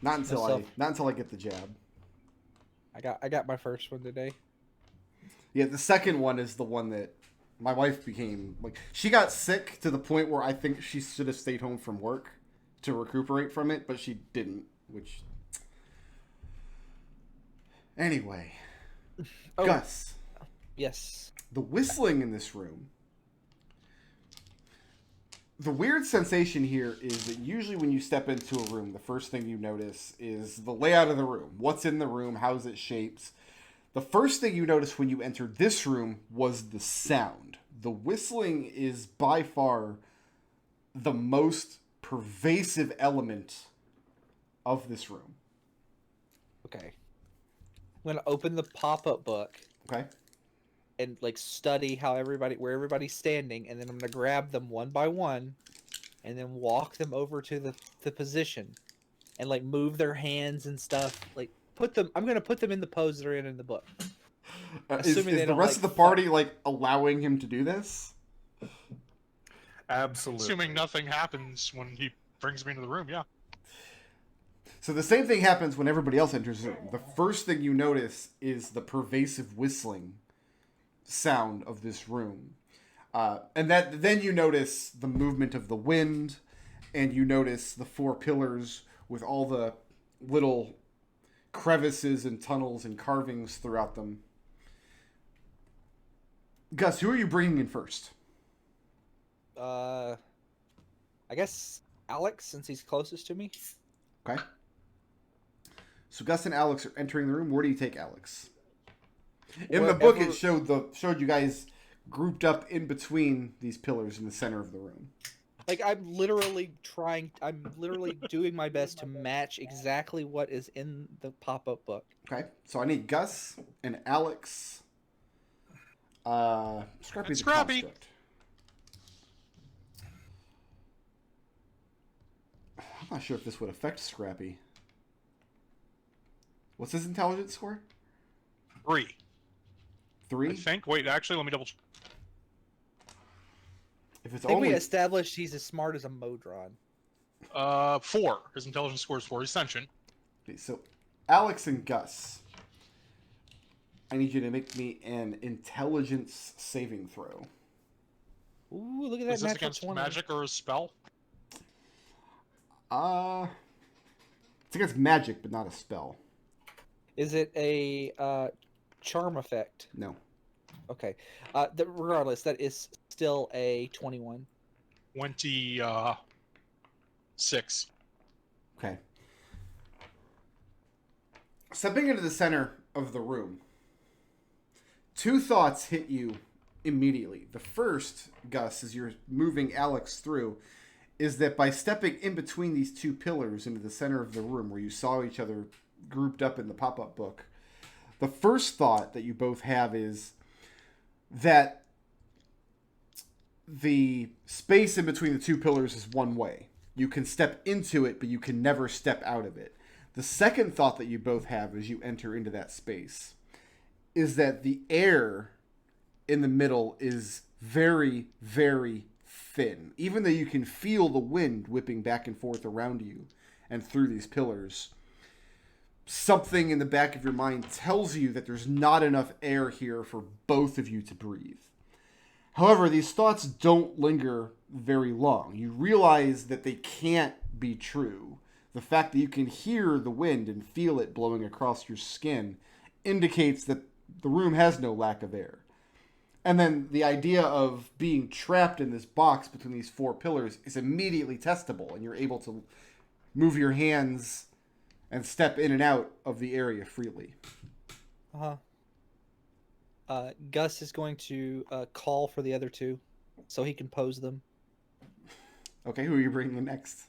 Not until myself. I get the jab. I got my first one today. Yeah, the second one is the one that my wife became like. She got sick to the point where I think she should have stayed home from work to recuperate from it, but she didn't. Which, anyway, Oh, Gus, yes. the whistling in this room. The weird sensation here is that usually when you step into a room, the first thing you notice is the layout of the room. What's in the room? How's it shaped? The first thing you noticed when you entered this room was the sound. The whistling is by far the most pervasive element of this room. Okay. I'm gonna open the pop-up book Okay? and like study where everybody's standing, and then I'm gonna grab them one by one, and then walk them over to the position, and like move their hands and stuff. Like put them. I'm gonna put them in the pose they're in the book, assuming Is they the don't rest like of the fuck. party like allowing him to do this? Absolutely. Assuming nothing happens when he brings me into the room, yeah. So the same thing happens when everybody else enters the room. The first thing you notice is the pervasive whistling sound of this room. And that then you notice the movement of the wind, and you notice the four pillars with all the little crevices and tunnels and carvings throughout them. Gus, who are you bringing in first? I guess Alex, since he's closest to me. Okay. So Gus and Alex are entering the room. Where do you take Alex? In the book, it showed you guys grouped up in between these pillars in the center of the room. Like I'm literally doing my best to match exactly what is in the pop-up book. Okay, so I need Gus and Alex. Scrappy And the Scrappy. construct. I'm not sure if this would affect Scrappy. What's his intelligence score? 3. 3? I think. Wait, actually, let me double check. If it's I think only we established he's as smart as a Modron. 4. His intelligence score is 4. He's sentient. okay, so Alex and Gus. I need you to make me an intelligence saving throw. Ooh, look at that Is this natural against 20. magic or a spell? It's against magic, but not a spell. Is it a charm effect? No. Okay. Regardless, that is still a 21. 26. Okay. Stepping into the center of the room, two thoughts hit you immediately. The first, Gus, as you're moving Alex through, is that by stepping in between these two pillars into the center of the room where you saw each other grouped up in the pop-up book, the first thought that you both have is that the space in between the two pillars is one way. You can step into it, but you can never step out of it. The second thought that you both have as you enter into that space is that the air in the middle is very, very thin. Even though you can feel the wind whipping back and forth around you and through these pillars, something in the back of your mind tells you that there's not enough air here for both of you to breathe. However, these thoughts don't linger very long. You realize that they can't be true. The fact that you can hear the wind and feel it blowing across your skin indicates that the room has no lack of air. And then the idea of being trapped in this box between these four pillars is immediately testable, and you're able to move your hands and step in and out of the area freely. Uh-huh. Gus is going to call for the other two so he can pose them. Okay, who are you bringing in next?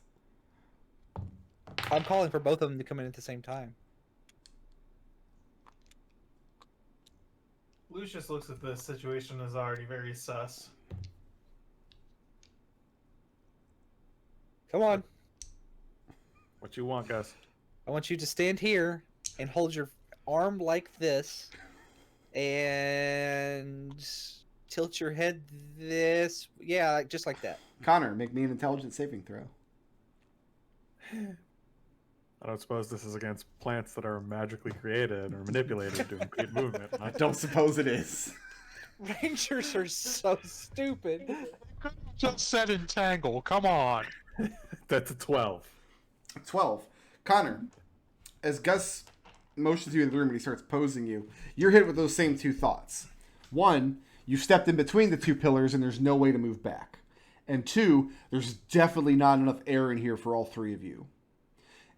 I'm calling for both of them to come in at the same time. Lucius looks at this situation as already very sus. Come on. What you want, Gus? I want you to stand here and hold your arm like this and tilt your head this. Yeah, just like that. Connor, make me an intelligence saving throw. I don't suppose this is against plants that are magically created or manipulated to impede movement. I don't suppose it is. Rangers are so stupid. Just said entangle. Come on. That's a 12. 12. Connor, as Gus motions you in the room and he starts posing you, you're hit with those same two thoughts. One, you stepped in between the two pillars and there's no way to move back. And two, there's definitely not enough air in here for all three of you.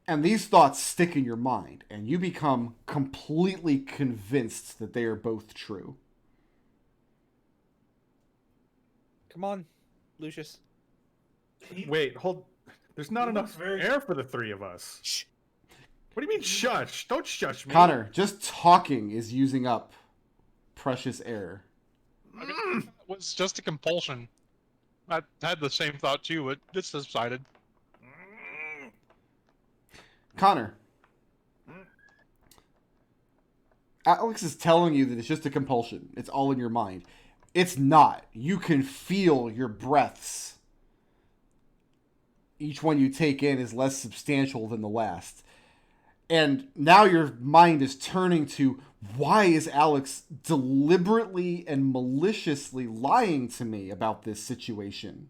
And these thoughts stick in your mind, and you become completely convinced that they are both true. Come on, Lucius. Wait, hold. There's not He enough looks very- air for the three of us. Shh. What do you mean shush? Don't shush me. Connor, just talking is using up precious air. I mean, it was just a compulsion. I had the same thought too, but it's decided. Connor, Alex is telling you that it's just a compulsion. It's all in your mind. It's not. You can feel your breaths. Each one you take in is less substantial than the last. And now your mind is turning to, why is Alex deliberately and maliciously lying to me about this situation?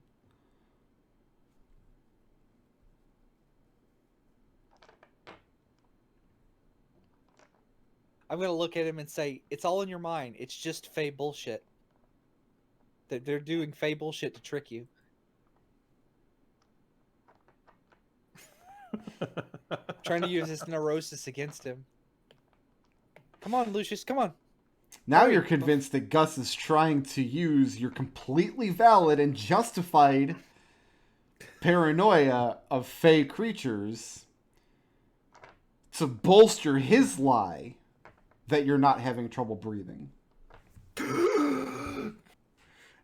I'm gonna look at him and say, "It's all in your mind. It's just Fey bullshit. They're doing Fey bullshit to trick you." Trying to use his neurosis against him. Come on, Lucius. Come on. Now you're convinced that Gus is trying to use your completely valid and justified paranoia of Fey creatures to bolster his lie that you're not having trouble breathing. And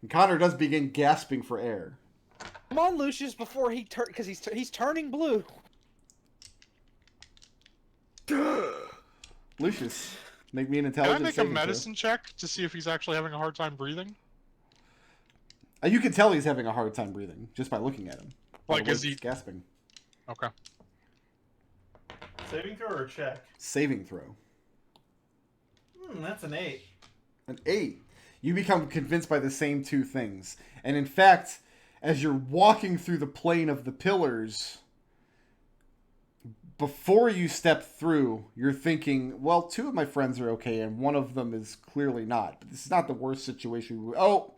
Connor does begin gasping for air. Come on, Lucius, before he turn, because he's turning blue. Lucius, make me an Can I intelligence make a saving throw. medicine check to see if he's actually having a hard time breathing? You can tell he's having a hard time breathing just by looking at him. By Like, the way is he- he's gasping? Okay. Saving throw or check? Saving throw. That's an 8. An 8. You become convinced by the same two things. And in fact, as you're walking through the plane of the pillars, before you step through, you're thinking, well, two of my friends are okay, and one of them is clearly not. But this is not the worst situation. Oh,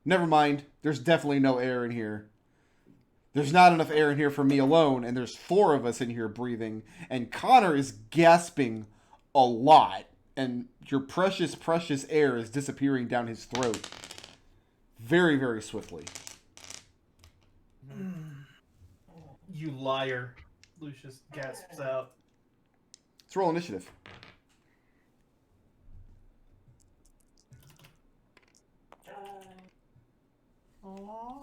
never mind. There's definitely no air in here. There's not enough air in here for me alone, and there's 4 of us in here breathing. And Connor is gasping a lot. And your precious, precious air is disappearing down his throat. Very, very swiftly. You liar. Lucius gasps out. Let's roll initiative. Aww.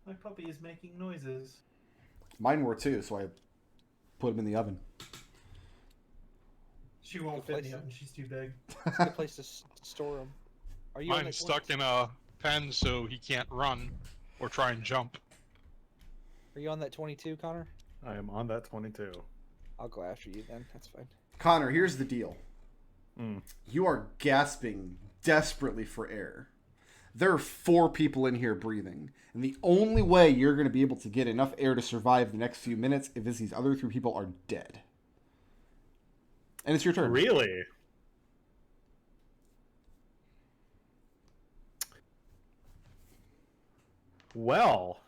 My puppy is making noises. Mine were too, so I put them in the oven. She won't fit in the oven, she's too big. It's a good place to store him. Are you on Mine's that stuck in a pen so he can't run or try and jump. Are you on that 22, Connor? I am on that 22. I'll go after you then. That's fine. Connor, here's the deal. Mm. You are gasping desperately for air. There are 4 people in here breathing. And the only way you're going to be able to get enough air to survive the next few minutes is these other 3 people are dead. And it's your turn. Really? Well.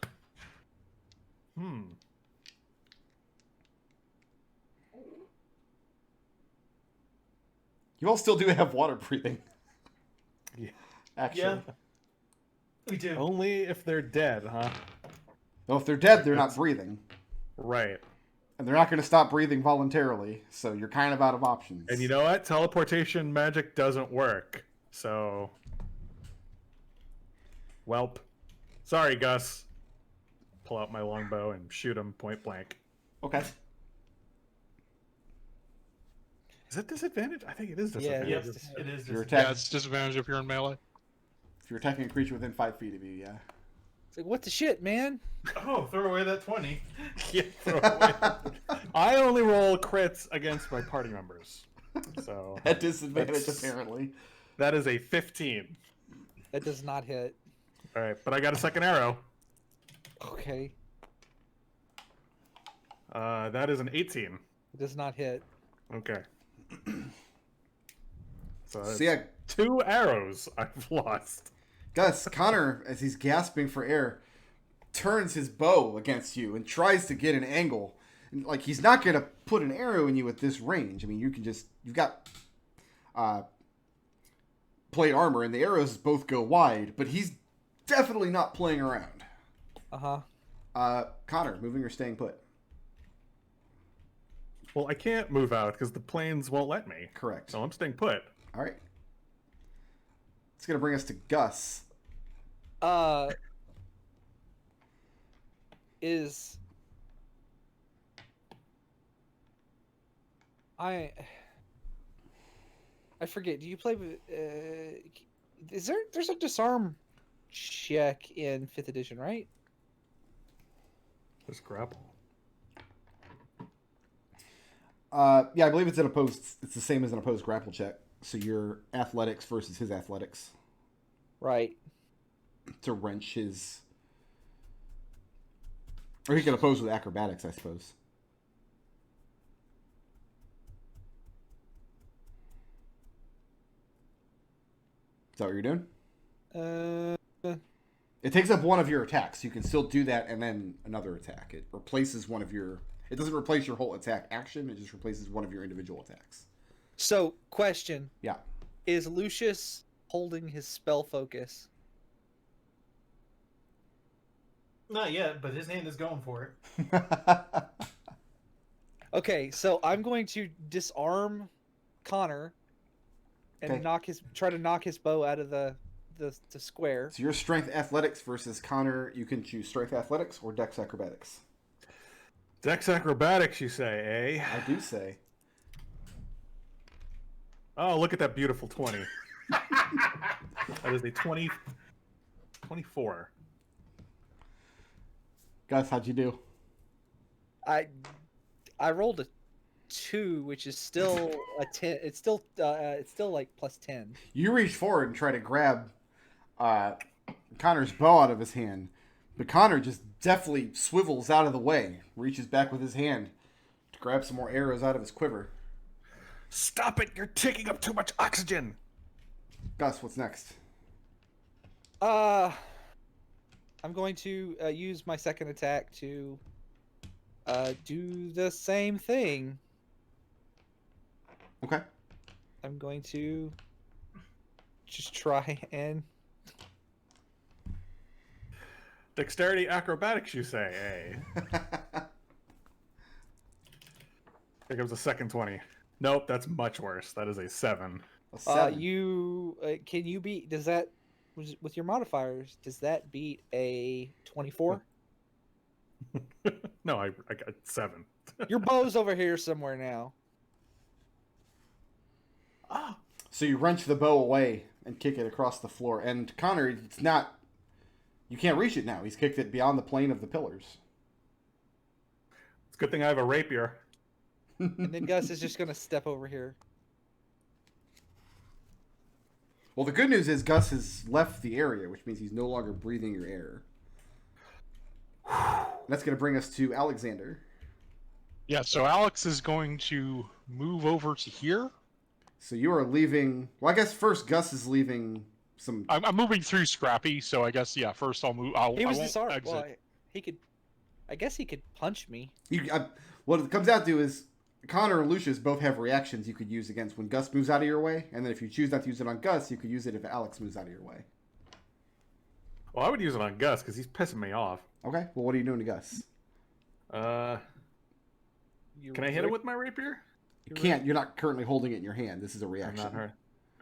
You all still do have water breathing. Yeah. Actually. Yeah. We do. Only if they're dead, huh? Well, if they're dead, they're not breathing. Right. And they're not going to stop breathing voluntarily, so you're kind of out of options. And you know what? Teleportation magic doesn't work. So. Welp. Sorry, Gus. Pull out my longbow and shoot him point blank. Okay. Is that disadvantage? I think it is Yeah, disadvantage. Yep, Yes. it is. You're Just, attack- Yeah, it's disadvantage if you're in melee. If you're attacking a creature within 5 feet of you, yeah. It's like, what the shit, man? oh, throw away that 20. Yeah, throw away. I only roll crits against my party members. So At disadvantage, apparently. that is a 15. That does not hit. All right, but I got a second arrow. Okay. That is an 18. It does not hit. Okay. So, So yeah, 2 arrows I've lost. Gus, Connor, as he's gasping for air, turns his bow against you and tries to get an angle. And, like, he's not going to put an arrow in you at this range. I mean, you've got plate armor, and the arrows both go wide, but he's definitely not playing around. Connor, moving or staying put? Well, I can't move out because the planes won't let me. Correct. So I'm staying put. All right. It's going to bring us to Gus. I forget. Do you play with? There's a disarm check in 5th edition, right? Just grapple. Yeah, I believe it's the same as an opposed grapple check. So your athletics versus his athletics. Right. To wrench his... Or he can oppose with acrobatics, I suppose. Is that what you're doing? It takes up one of your attacks. You can still do that and then another attack. It replaces one of your... It doesn't replace your whole attack action. It just replaces one of your individual attacks. So, question. Yeah. Is Lucius holding his spell focus? Not yet, but his hand is going for it. Okay, so I'm going to disarm Connor and Okay. try to knock his bow out of the square. So your strength athletics versus Connor, you can choose strength athletics or dex acrobatics. Dex acrobatics, you say, eh? I do say. Oh, look at that beautiful 20. That is a 24. Gus, how'd you do? I rolled a 2, which is still a 10. It's still like plus 10. You reach forward and try to grab Connor's bow out of his hand, but Connor just deftly swivels out of the way, reaches back with his hand to grab some more arrows out of his quiver. Stop it! You're taking up too much oxygen! Gus, what's next? I'm going to use my second attack to do the same thing. Okay. I'm going to just try and... Dexterity acrobatics, you say, eh? Here comes a second 20. Nope, that's much worse. That is a 7. A 7. Can you beat... Does that... With your modifiers, does that beat a 24? No, I got 7. Your bow's over here somewhere now. Ah. So you wrench the bow away and kick it across the floor. And Connor, it's not... You can't reach it now. He's kicked it beyond the plane of the pillars. It's a good thing I have a rapier. And then Gus is just going to step over here. Well, the good news is Gus has left the area, which means he's no longer breathing your air. That's going to bring us to Alexander. Yeah, so Alex is going to move over to here. So you are leaving... Well, I guess first Gus is leaving some... I'm moving through Scrappy, so I guess, yeah, first I'll move... He was I won't disarmed. exit. Well, he could... I guess he could punch me. What it comes down to is Connor and Lucius both have reactions you could use against when Gus moves out of your way, and then if you choose not to use it on Gus, you could use it if Alex moves out of your way. Well, I would use it on Gus because he's pissing me off. Okay, well, what are you doing to Gus? Can I hit him with my rapier? You can't. You're not currently holding it in your hand. This is a I'm reaction. not hurt.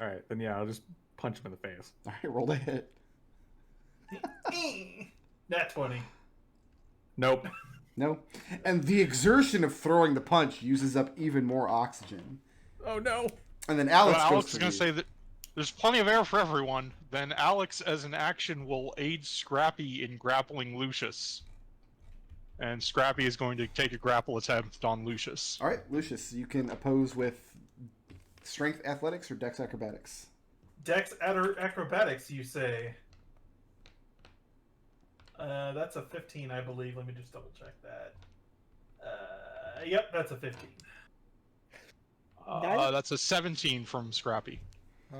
All right, then yeah, I'll just punch him in the face. All right, roll to hit. Nat 20. Nope. No? And the exertion of throwing the punch uses up even more oxygen. Oh no. And then Alex Well, goes Alex to is going to say that there's plenty of air for everyone. Then Alex, as an action, will aid Scrappy in grappling Lucius. and Scrappy is going to take a grapple attempt on Lucius. All right, Lucius, you can oppose with strength athletics or dex acrobatics. Dex acrobatics, you say? That's a 15, I believe. Let me just double check that. Yep, that's a 15. That's a 17 from Scrappy.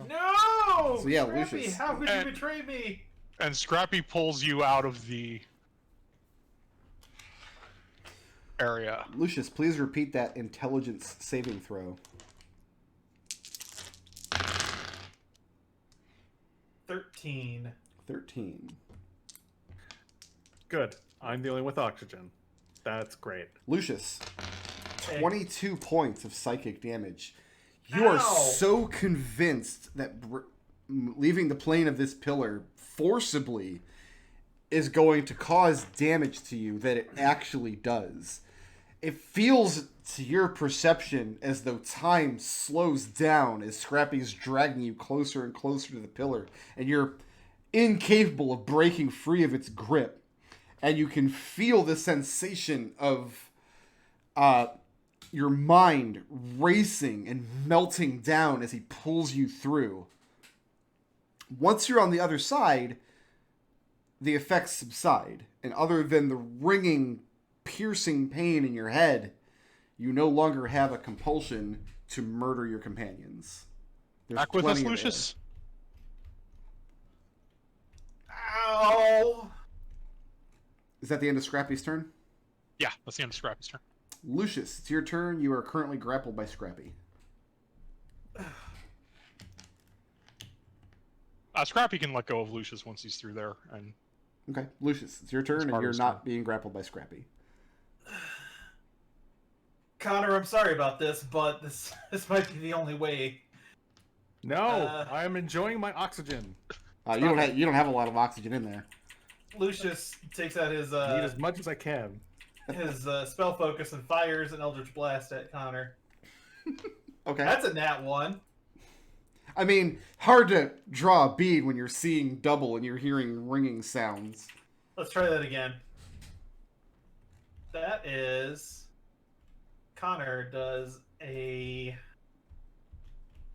No! So, yeah, Scrappy, Lucius. how could you betray me? And Scrappy pulls you out of the area. Lucius, please repeat that intelligence saving throw. 13. 13. Good. I'm the only with oxygen. That's great. Lucius, Hey. 22 points of psychic damage. You are Ow! so convinced that leaving the plane of this pillar forcibly is going to cause damage to you that it actually does. It feels to your perception as though time slows down as Scrappy's dragging you closer and closer to the pillar, and you're incapable of breaking free of its grip. And you can feel the sensation of your mind racing and melting down as he pulls you through. Once you're on the other side, the effects subside. And other than the ringing, piercing pain in your head, you no longer have a compulsion to murder your companions. There's Back with us, plenty of Lucius? Ow! Is that the end of Scrappy's turn? Yeah, that's the end of Scrappy's turn. Lucius, it's your turn. You are currently grappled by Scrappy. Scrappy can let go of Lucius once he's through there, and Okay, Lucius, it's your turn, It's and part of you're his not turn. being grappled by Scrappy. Connor, I'm sorry about this, but this might be the only way. No, I'm enjoying my oxygen. You don't have a lot of oxygen in there. Lucius takes out his I need as much as I can. spell focus and fires an Eldritch Blast at Connor. Okay. That's a nat 1. I mean, hard to draw a bead when you're seeing double and you're hearing ringing sounds. Let's try that again. That is... Connor, does a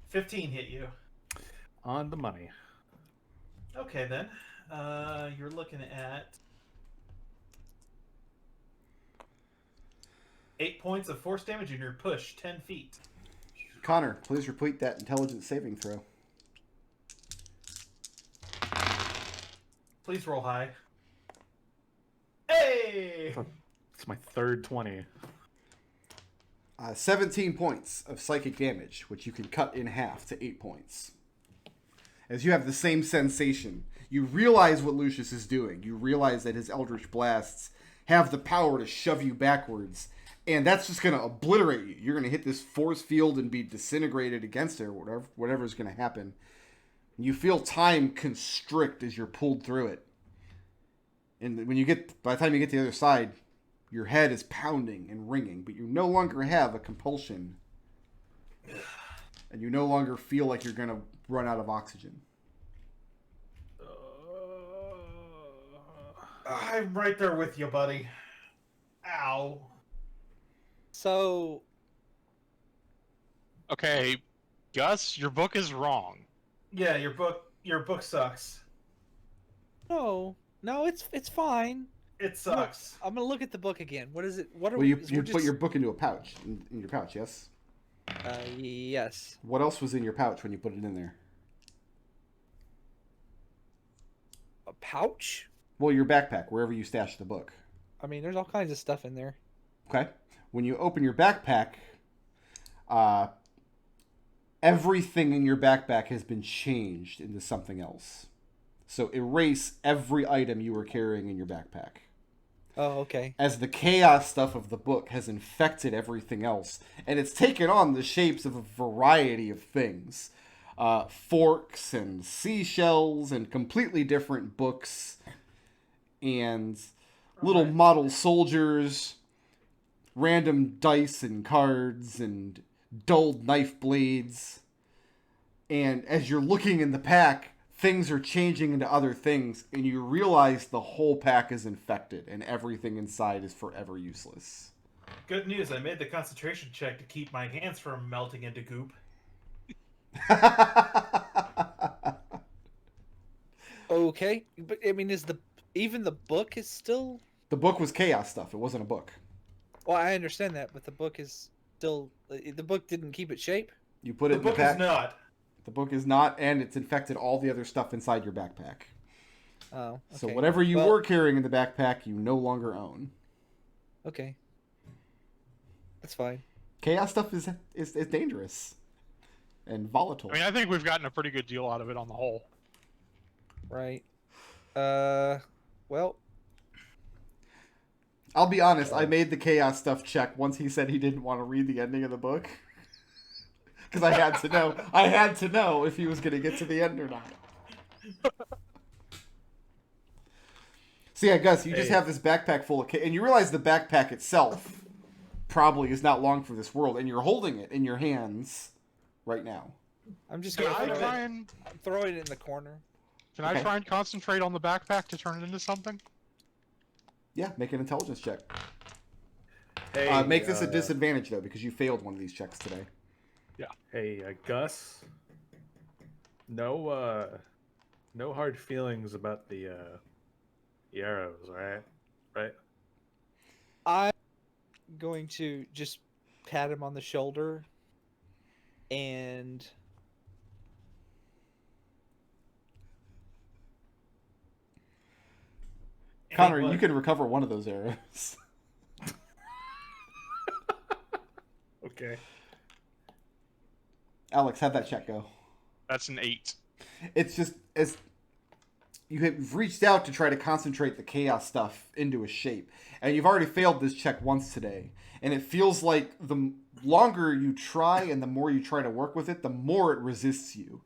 15 hit you? On the money. Okay, then. You're looking at 8 points of force damage and you're pushed 10 feet. Connor, please repeat that intelligence saving throw. Please roll high. Hey! It's my third 20. 17 points of psychic damage, which you can cut in half to 8 points. As you have the same sensation, you realize what Lucius is doing. You realize that his Eldritch Blasts have the power to shove you backwards, and that's just going to obliterate you. You're going to hit this force field and be disintegrated against it, or whatever's going to happen. You feel time constrict as you're pulled through it. And by the time you get to the other side, your head is pounding and ringing, but you no longer have a compulsion. And you no longer feel like you're going to run out of oxygen. I'm right there with you, buddy. Ow. So, okay, Gus, your book is wrong. Yeah, your book sucks. no, it's fine. It sucks. I'm gonna look at the book again. What is it? What are Well, you we're put your book into a pouch. In your pouch, yes? Yes. What else was in your pouch when you put it in there? A pouch? Well, your backpack, wherever you stashed the book. I mean, there's all kinds of stuff in there. Okay? When you open your backpack, everything in your backpack has been changed into something else. So erase every item you were carrying in your backpack. Oh, okay. As the chaos stuff of the book has infected everything else, and it's taken on the shapes of a variety of things. Forks and seashells and completely different books and little model soldiers, random dice and cards and dulled knife blades. And as you're looking in the pack, things are changing into other things, and you realize the whole pack is infected, and everything inside is forever useless. Good news, I made the concentration check to keep my hands from melting into goop. Okay, but I mean, even the book is still? The book was chaos stuff. It wasn't a book. Well, I understand that, but the book is still. The book didn't keep its shape. You put The it in the book pack. is not. The book is not, and it's infected all the other stuff inside your backpack. Oh, okay. So whatever you were carrying in the backpack, you no longer own. Okay, that's fine. Chaos stuff is dangerous and volatile. I mean, I think we've gotten a pretty good deal out of it on the whole. Right. Well, I'll be honest, I made the chaos stuff check once he said he didn't want to read the ending of the book. Because I had to know. I had to know if he was going to get to the end or not. So yeah, Gus, you just have this backpack full of... And you realize the backpack itself probably is not long for this world. And you're holding it in your hands right now. I'm just Can gonna I try and I'm throwing it in the corner. I try and concentrate on the backpack to turn it into something? Yeah, make an intelligence check. Hey, make this a disadvantage, though, because you failed one of these checks today. Hey, Gus. No hard feelings about the arrows, right? Right? I'm going to just pat him on the shoulder and Connor, you can recover one of those arrows. Okay. Alex, how'd that check go? That's an 8. It's just as you have reached out to try to concentrate the chaos stuff into a shape, and you've already failed this check once today, and it feels like the longer you try and the more you try to work with it, the more it resists you.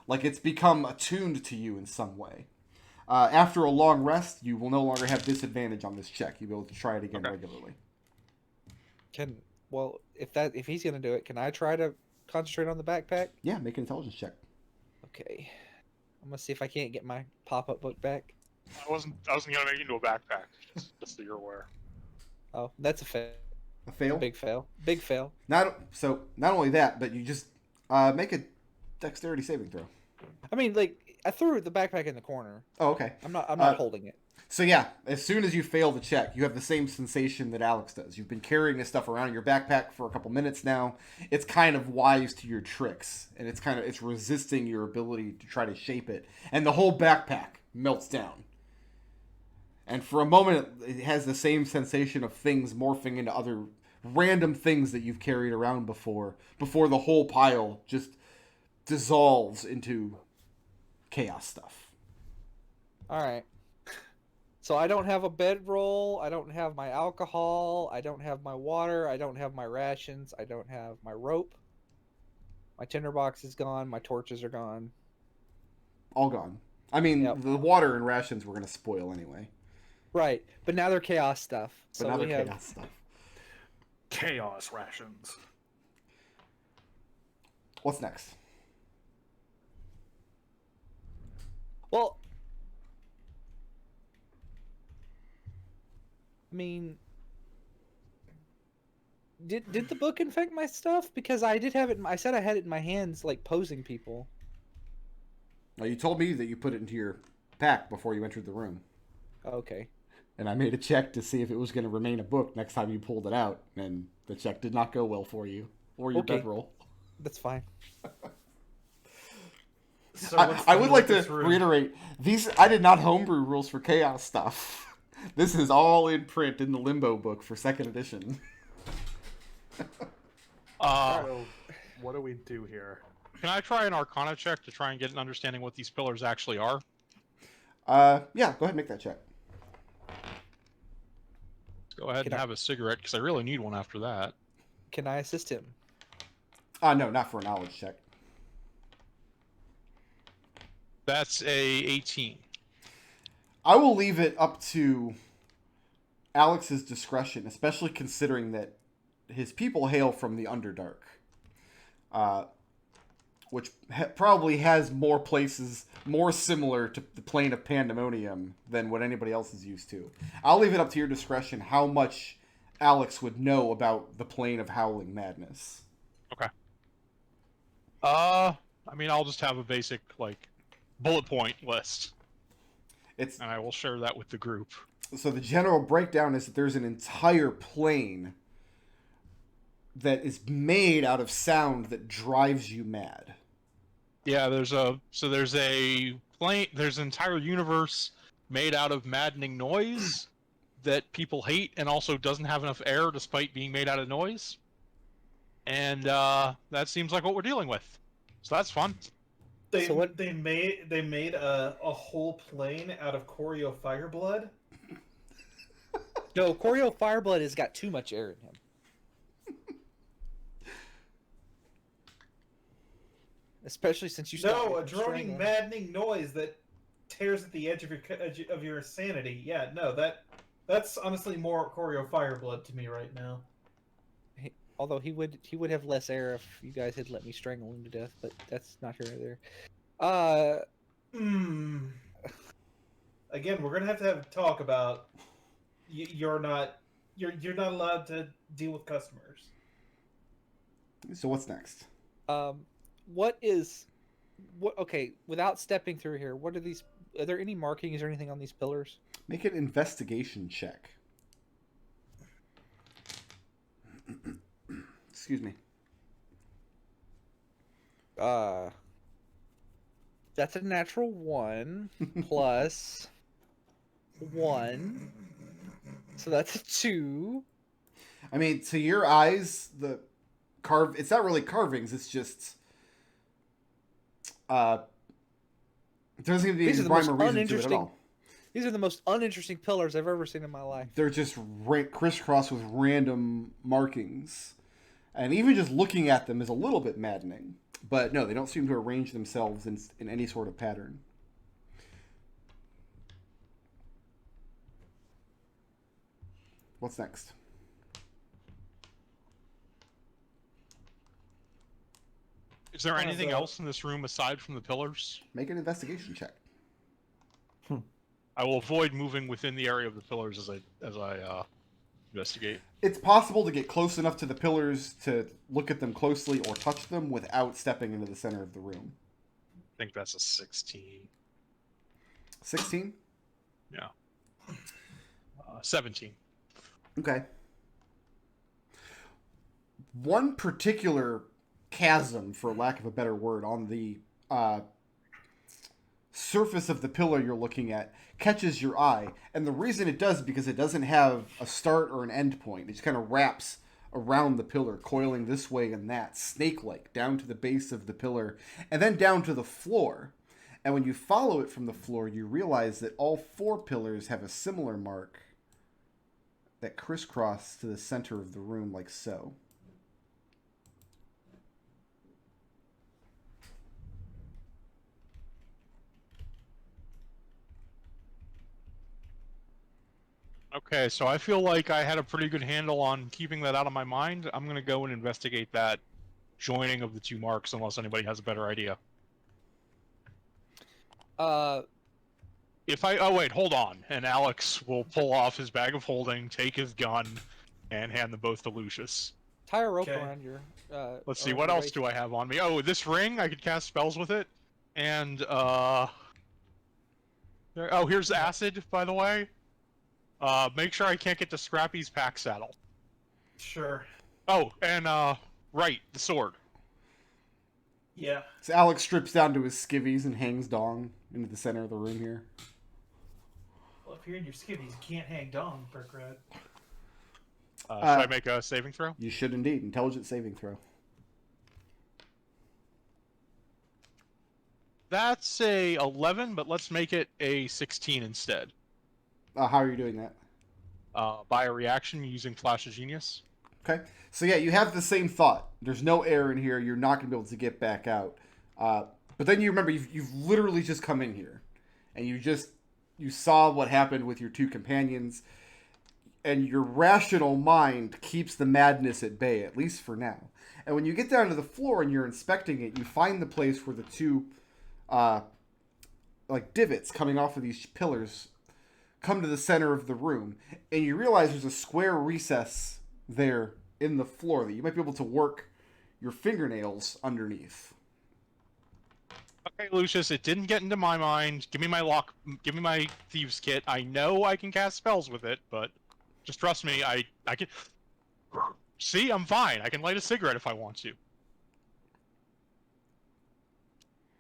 Like it's become attuned to you in some way. After a long rest, you will no longer have disadvantage on this check. You'll be able to try it again regularly. if he's gonna do it, can I try to concentrate on the backpack? Yeah, make an intelligence check. Okay. I'm gonna see if I can't get my pop-up book back. I wasn't gonna make it into a backpack. Just so you're aware. Oh, that's a fail. A fail? Big fail. Big fail. Not only that, but you just make a dexterity saving throw. I mean, like, I threw the backpack in the corner. Oh, okay. I'm not holding it. So yeah, as soon as you fail the check, you have the same sensation that Alex does. You've been carrying this stuff around in your backpack for a couple minutes now. It's kind of wise to your tricks, and it's resisting your ability to try to shape it. And the whole backpack melts down. And for a moment, it has the same sensation of things morphing into other random things that you've carried around before the whole pile just dissolves into chaos stuff. All right. So I don't have a bedroll. I don't have my alcohol. I don't have my water. I don't have my rations. I don't have my rope. My tinderbox is gone. My torches are gone. All gone. I mean, Yep. the water and rations were going to spoil anyway. Right, but now they're chaos stuff. But So now we they're have chaos stuff. Chaos rations. What's next? well. I mean, did the book infect my stuff? Because I did have it. I said I had it in my hands, like posing people. Now, you told me that you put it into your pack before you entered the room. Okay. And I made a check to see if it was going to remain a book next time you pulled it out. And the check did not go well for you. Or your Okay. bedroll. That's fine. So what's I the would deal like with to this room? reiterate, I did not homebrew rules for chaos stuff. This is all in print in the Limbo book for 2nd edition. So, what do we do here? Can I try an Arcana check to try and get an understanding what these pillars actually are? Yeah, go ahead and make that check. Go ahead and have a cigarette, because I really need one after that. Can I assist him? No, not for a knowledge check. That's a 18. I will leave it up to Alex's discretion, especially considering that his people hail from the Underdark. which probably has more places more similar to the plane of pandemonium than what anybody else is used to. I'll leave it up to your discretion how much Alex would know about the plane of howling madness. Okay. I mean, I'll just have a basic, like, bullet point list. It's And I will share that with the group. so the general breakdown is that there's an entire plane that is made out of sound that drives you mad. Yeah, there's an entire universe made out of maddening noise that people hate and also doesn't have enough air despite being made out of noise. And that seems like what we're dealing with. So that's fun. They So what- they made a whole plane out of Choreo Fireblood. No, Choreo Fireblood has got too much air in him. Especially since you No, a stopped droning, strangling. maddening noise that tears at the edge of your sanity. Yeah, no, that's honestly more Choreo Fireblood to me right now. Although he would have less air if you guys had let me strangle him to death, but that's not here or there. Again, we're gonna have a talk about you're not allowed to deal with customers. So what's next? Okay, without stepping through here, what are these? Are there any markings or anything on these pillars? Make an investigation check. Excuse me. That's a natural 1 plus 1. So that's a 2. I mean, to your eyes, it's not really carvings, it's just there doesn't seem to be These any are the most rhyme or reason to it at uninteresting- all. These are the most uninteresting pillars I've ever seen in my life. They're just crisscrossed with random markings. And even just looking at them is a little bit maddening. But no, they don't seem to arrange themselves in any sort of pattern. What's next? Is there anything else in this room aside from the pillars? Make an investigation check. I will avoid moving within the area of the pillars as I investigate. It's possible to get close enough to the pillars to look at them closely or touch them without stepping into the center of the room. I think that's a 16. 16? Yeah. 17. Okay. One particular chasm, for lack of a better word, on the surface of the pillar you're looking at catches your eye. And the reason it does is because it doesn't have a start or an end point. It just kind of wraps around the pillar, coiling this way and that, snake-like, down to the base of the pillar, and then down to the floor. And when you follow it from the floor, you realize that all 4 pillars have a similar mark that crisscross to the center of the room like so. Okay, so I feel like I had a pretty good handle on keeping that out of my mind. I'm going to go and investigate that joining of the 2 marks unless anybody has a better idea. Uh, Oh wait, hold on. And Alex will pull off his bag of holding, take his gun, and hand them both to Lucius. tie a rope Okay. around your. Let's see, what else do I have on me? Oh, this ring, I could cast spells with it. And, oh, here's acid, by the way. Make sure I can't get to Scrappy's pack saddle. Sure. Oh, and, right, the sword. Yeah. So Alex strips down to his skivvies and hangs Dong into the center of the room here. Well, if you're in your skivvies, you can't hang dong, Berkrad. Should I make a saving throw? You should indeed. Intelligence saving throw. That's a 11, but let's make it a 16 instead. How are you doing that? By a reaction using Flash of Genius. Okay. So yeah, you have the same thought. There's no air in here. You're not going to be able to get back out. But then you remember you've literally just come in here. And you saw what happened with your 2 companions. and your rational mind keeps the madness at bay, at least for now. And when you get down to the floor and you're inspecting it, you find the place where the two like divots coming off of these pillars come to the center of the room, and you realize there's a square recess there in the floor that you might be able to work your fingernails underneath. Okay, Lucius, it didn't get into my mind. Give me my thieves kit. I know I can cast spells with it, but just trust me, I can. See, I'm fine. I can light a cigarette if I want to.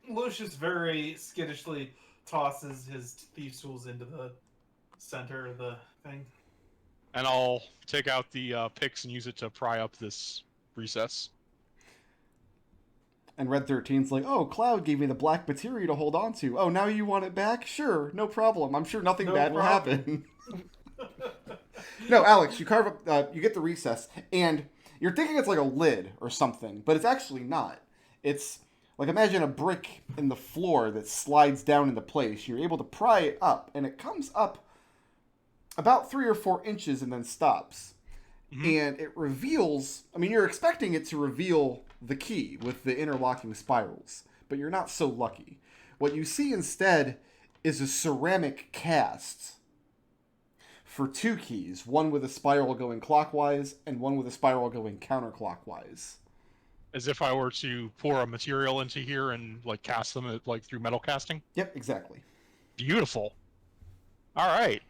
Lucius very skittishly tosses his thieves' tools into the center of the thing. And I'll take out the picks and use it to pry up this recess. And Red 13's like, oh, Cloud gave me the black materia to hold on to. Oh, now you want it back? Sure, no problem. I'm sure nothing bad will happen. No, Alex, you carve up, you get the recess, and you're thinking it's like a lid or something, but it's actually not. It's like, imagine a brick in the floor that slides down into place. You're able to pry it up, and it comes up about 3 or 4 inches and then stops. Mm-hmm. And it reveals, I mean, you're expecting it to reveal the key with the interlocking spirals, but you're not so lucky. What you see instead is a ceramic cast for 2 keys, one with a spiral going clockwise and one with a spiral going counterclockwise. As if I were to pour a material into here and like cast them like through metal casting? Yep, exactly. Beautiful. All right.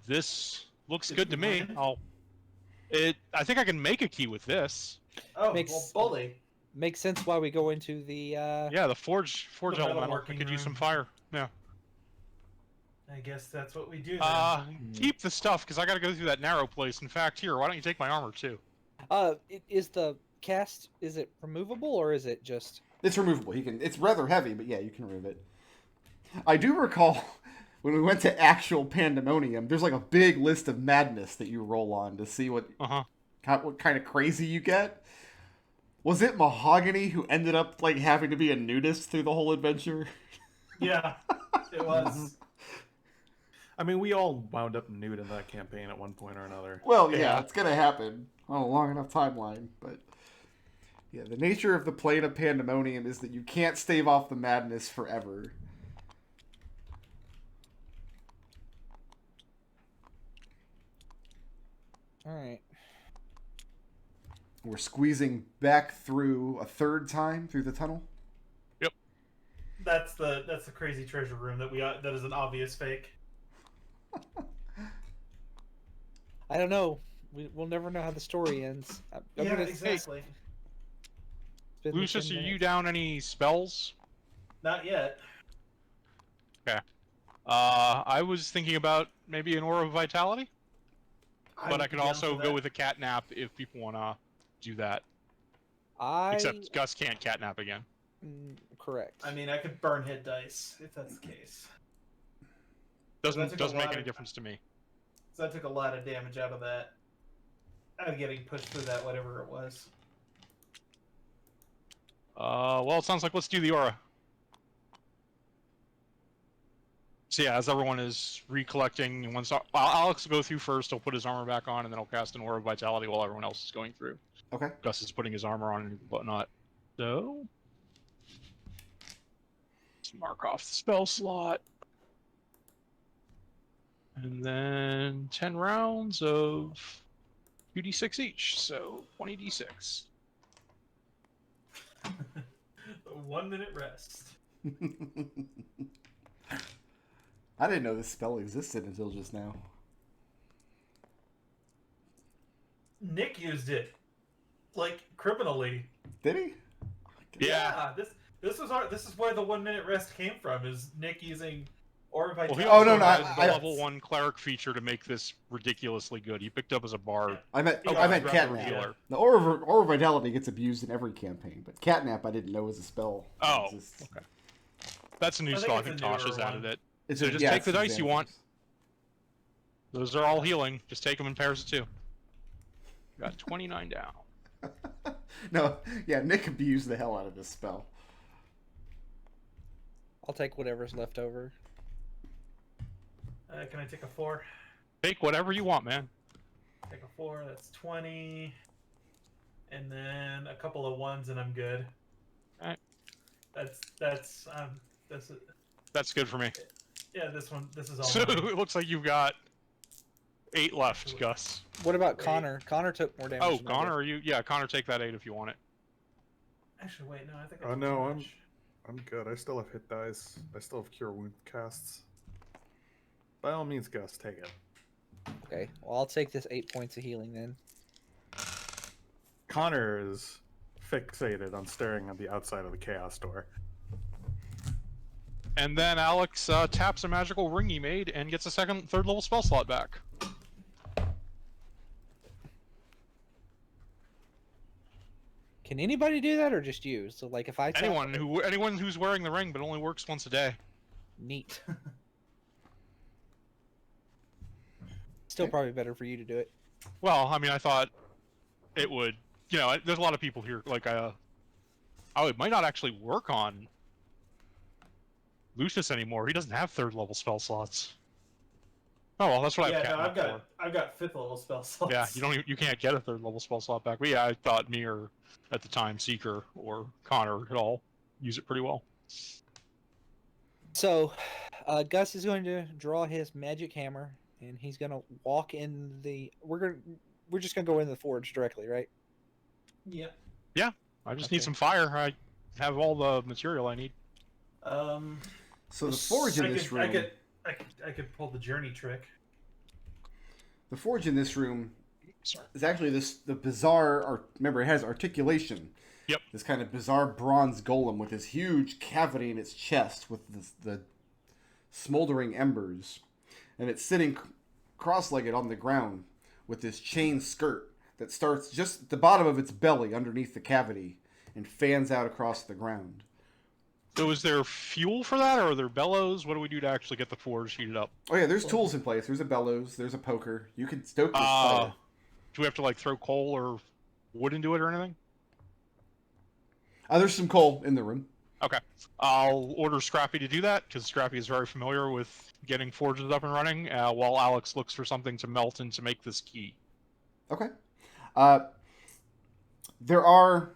This looks good to me. I think I can make a key with this. Oh, bully. Makes sense why we go into the Yeah, the forge elemental. I could use some fire. Yeah. I guess that's what we do then. Keep the stuff, because I gotta go through that narrow place. In fact, here, why don't you take my armor, too? Is the cast, is it removable, or is it just... It's removable. It's rather heavy, but yeah, you can remove it. I do recall when we went to actual Pandemonium, there's like a big list of madness that you roll on to see what kind of crazy you get. Was it Mahogany who ended up like having to be a nudist through the whole adventure? Yeah, it was. I mean, we all wound up nude in that campaign at one point or another. Well, yeah, it's going to happen on a long enough timeline. But yeah, the nature of the plane of Pandemonium is that you can't stave off the madness forever. All right. We're squeezing back through a 3rd time through the tunnel. Yep. That's the crazy treasure room that is an obvious fake. I don't know. We'll never know how the story ends. I'm gonna exactly. Lucius, are you down any spells? Not yet. Okay. I was thinking about maybe an Aura of Vitality, but I could also go with a catnap if people want to do that. Except Gus can't catnap again. Correct. I mean, I could burn hit dice if that's the case. Doesn't make any difference to me. So I took a lot of damage out of that. Out of getting pushed through that, whatever it was. Well, it sounds like let's do the aura. So yeah, as everyone is recollecting, Alex will go through first. He'll put his armor back on, and then he'll cast an aura of vitality while everyone else is going through. Okay. Gus is putting his armor on and whatnot. So let's mark off the spell slot. And then 10 rounds of 2d6 each, so 20d6. 1 minute rest. I didn't know this spell existed until just now. Nick used it, like criminally. Did he? Yeah. This is where the 1 minute rest came from. Is Nick using Aura of Vitality? Well, the level 1 cleric feature to make this ridiculously good. He picked up as a bard. I meant catnap. Yeah. The Aura of Vitality gets abused in every campaign, but catnap I didn't know was a spell. Oh, okay. That's a new spell. I think Tosh has added it. So just take the dice you want. Those are all healing. Just take them in pairs of 2. Got 29 down. No, yeah, Nick abused the hell out of this spell. I'll take whatever's left over. Can I take a 4? Take whatever you want, man. Take a 4, that's 20. And then a couple of 1s and I'm good. Alright. That's That's good for me. yeah, this is all So mine. it looks like you've got 8 left, Gus. What about Wait. Connor? Connor took more damage. Oh, than I Connor, are you? Yeah, Connor, take that 8 if you want it. Actually, wait, no, I think I Oh, took no, too I'm- much. I'm good. I still have hit dice. I still have cure wound casts. By all means, Gus, take it. did. Okay, well, I'll take this 8 points of healing then. Connor is fixated on staring at the outside of the chaos door. And then Alex taps a magical ring he made and gets a third level spell slot back. Can anybody do that or just you? So, like, if I tap... Anyone who's wearing the ring, but only works once a day. Neat. Still probably better for you to do it. Well, I mean, I thought it would. You know, there's a lot of people here. Like, it might not actually work on Lucius anymore. He doesn't have third level spell slots. Oh well, that's what Yeah, I've no, kept I've got 5th level spell slots. Yeah, you can't get a third level spell slot back. But yeah, I thought me or at the time Seeker or Connor could all use it pretty well. So, Gus is going to draw his magic hammer, and he's going to walk in the... We're just going to go into the forge directly, right? Yeah. I just Okay. need some fire. I have all the material I need. So the forge in this room. I could pull the journey trick. The forge in this room Sorry. is actually the bizarre. Remember, it has articulation. Yep. This kind of bizarre bronze golem with this huge cavity in its chest with the smoldering embers, and it's sitting cross-legged on the ground with this chain skirt that starts just at the bottom of its belly underneath the cavity and fans out across the ground. So is there fuel for that, or are there bellows? What do we do to actually get the forge heated up? Oh yeah, there's tools in place. There's a bellows. There's a poker. You can stoke this fire. Do we have to like throw coal or wood into it or anything? There's some coal in the room. Okay. I'll order Scrappy to do that, because Scrappy is very familiar with getting forges up and running, while Alex looks for something to melt and to make this key. Okay. There are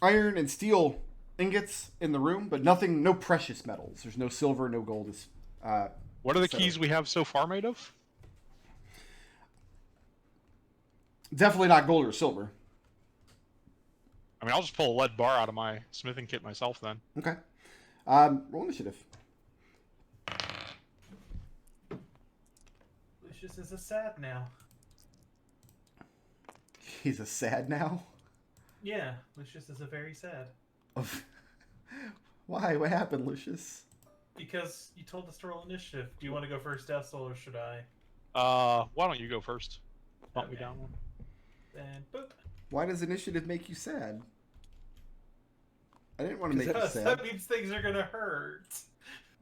iron and steel ingots in the room, but no precious metals. There's no silver, no gold. What are the So- keys we have so far made of? Definitely not gold or silver. I mean, I'll just pull a lead bar out of my smithing kit myself then. Okay. Roll initiative. Lucius is a sad now. He's a sad now. Yeah, Lucius is a very sad. Why? What happened, Lucius? Because you told us to roll initiative. Do you want to go first, Destil, or should I? Why don't you go first? Bump me Okay. down one. Then boop. Why does initiative make you sad? I didn't want to make you Because sad. that means things are gonna hurt.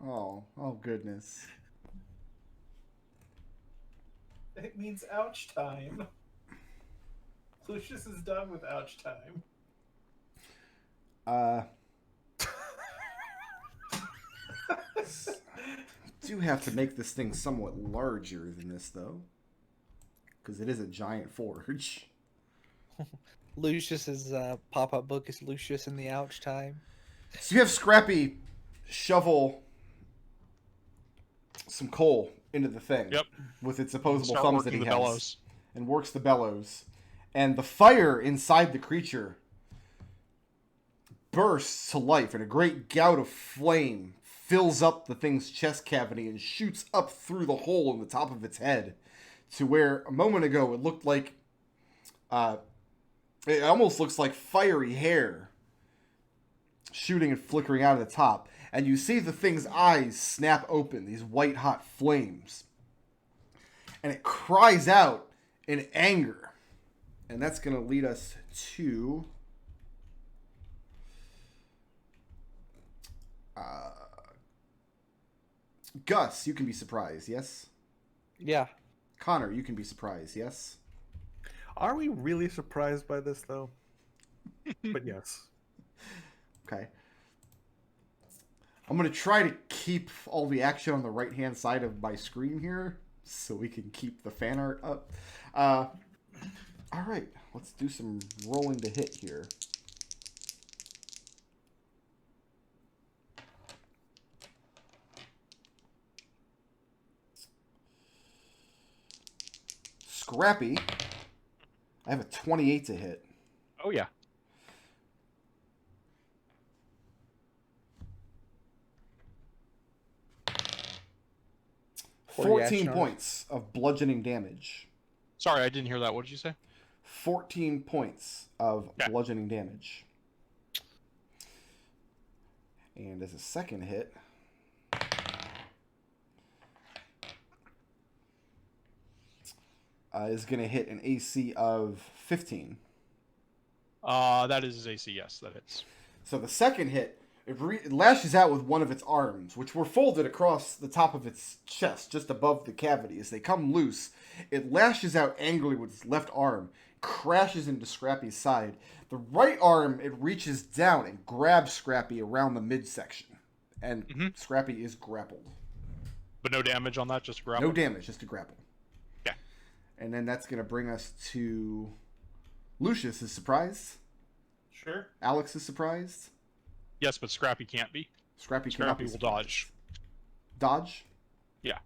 Oh goodness. It means ouch time. Lucius is done with ouch time. Do have to make this thing somewhat larger than this, though, because it is a giant forge. Lucius's pop-up book is Lucius in the Ouch Time. So you have Scrappy shovel some coal into the thing. Yep. With its opposable Start thumbs that working he the has, bellows. and works the bellows, and the fire inside the creature bursts to life, and a great gout of flame fills up the thing's chest cavity and shoots up through the hole in the top of its head, to where a moment ago it looked like, it almost looks like fiery hair shooting and flickering out of the top. And you see the thing's eyes snap open, these white hot flames. And it cries out in anger. And that's going to lead us to... Gus, you can be surprised, yes? Yeah. Connor, you can be surprised, yes? Are we really surprised by this, though? But yes. Okay. I'm going to try to keep all the action on the right-hand side of my screen here, so we can keep the fan art up. All right, let's do some rolling to hit here. Scrappy. I have a 28 to hit. Oh yeah. For the 14 astronauts. points of bludgeoning damage. Sorry, I didn't hear that. What did you say? 14 points of Okay. bludgeoning damage. And as a second hit, is going to hit an AC of 15. That is his AC. Yes, that hits. So the second hit, it lashes out with one of its arms, which were folded across the top of its chest, just above the cavity. As they come loose, it lashes out angrily with its left arm, crashes into Scrappy's side. The right arm, it reaches down and grabs Scrappy around the midsection. And Scrappy is grappled. But no damage on that, just grapple. No damage, just a grapple. Yeah. And then that's going to bring us to Lucius is surprised. Sure. Alex is surprised. Yes, but Scrappy can't be. Scrappy cannot be will surprised. dodge. Dodge? Yeah.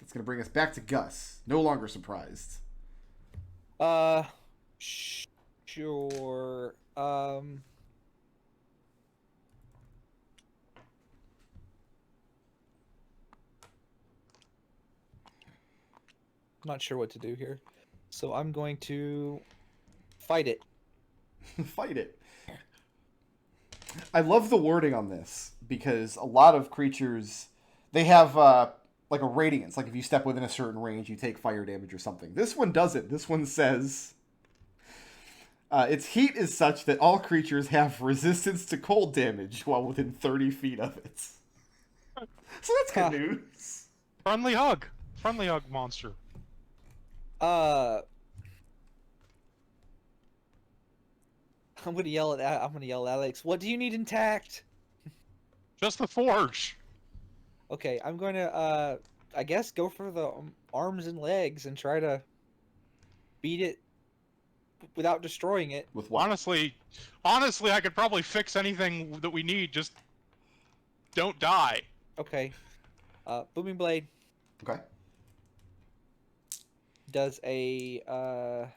That's going to bring us back to Gus. No longer surprised. Sure. Not sure what to do here. So I'm going to fight it. Fight it. I love the wording on this because a lot of creatures, they have like a radiance. Like if you step within a certain range, you take fire damage or something. This one doesn't. This one says its heat is such that all creatures have resistance to cold damage while within 30 feet of it. So that's good news. Friendly hug. Friendly hug monster. I'm gonna yell at Alex. What do you need intact? Just the forge. Okay, I'm going to I guess go for the arms and legs and try to beat it without destroying it. With what? Honestly, I could probably fix anything that we need. Just don't die. Okay. Booming Blade Okay. does a